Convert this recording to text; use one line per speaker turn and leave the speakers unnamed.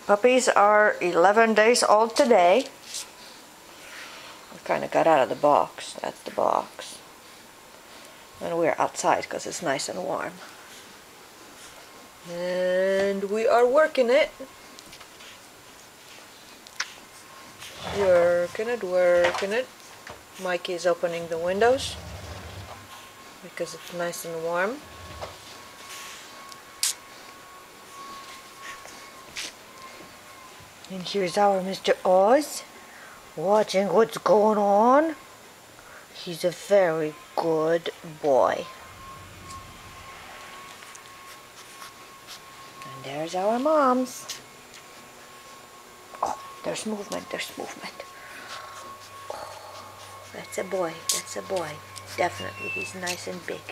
Puppies are 11 days old today. I kind of got out of the box. That's the box. And we're outside because it's nice and warm. And we are working it. Working it. Mikey is opening the windows because it's nice and warm. And here's our Mr. Oz watching what's going on. He's a very good boy. And there's our moms. Oh, there's movement, Oh, that's a boy, Definitely, he's nice and big.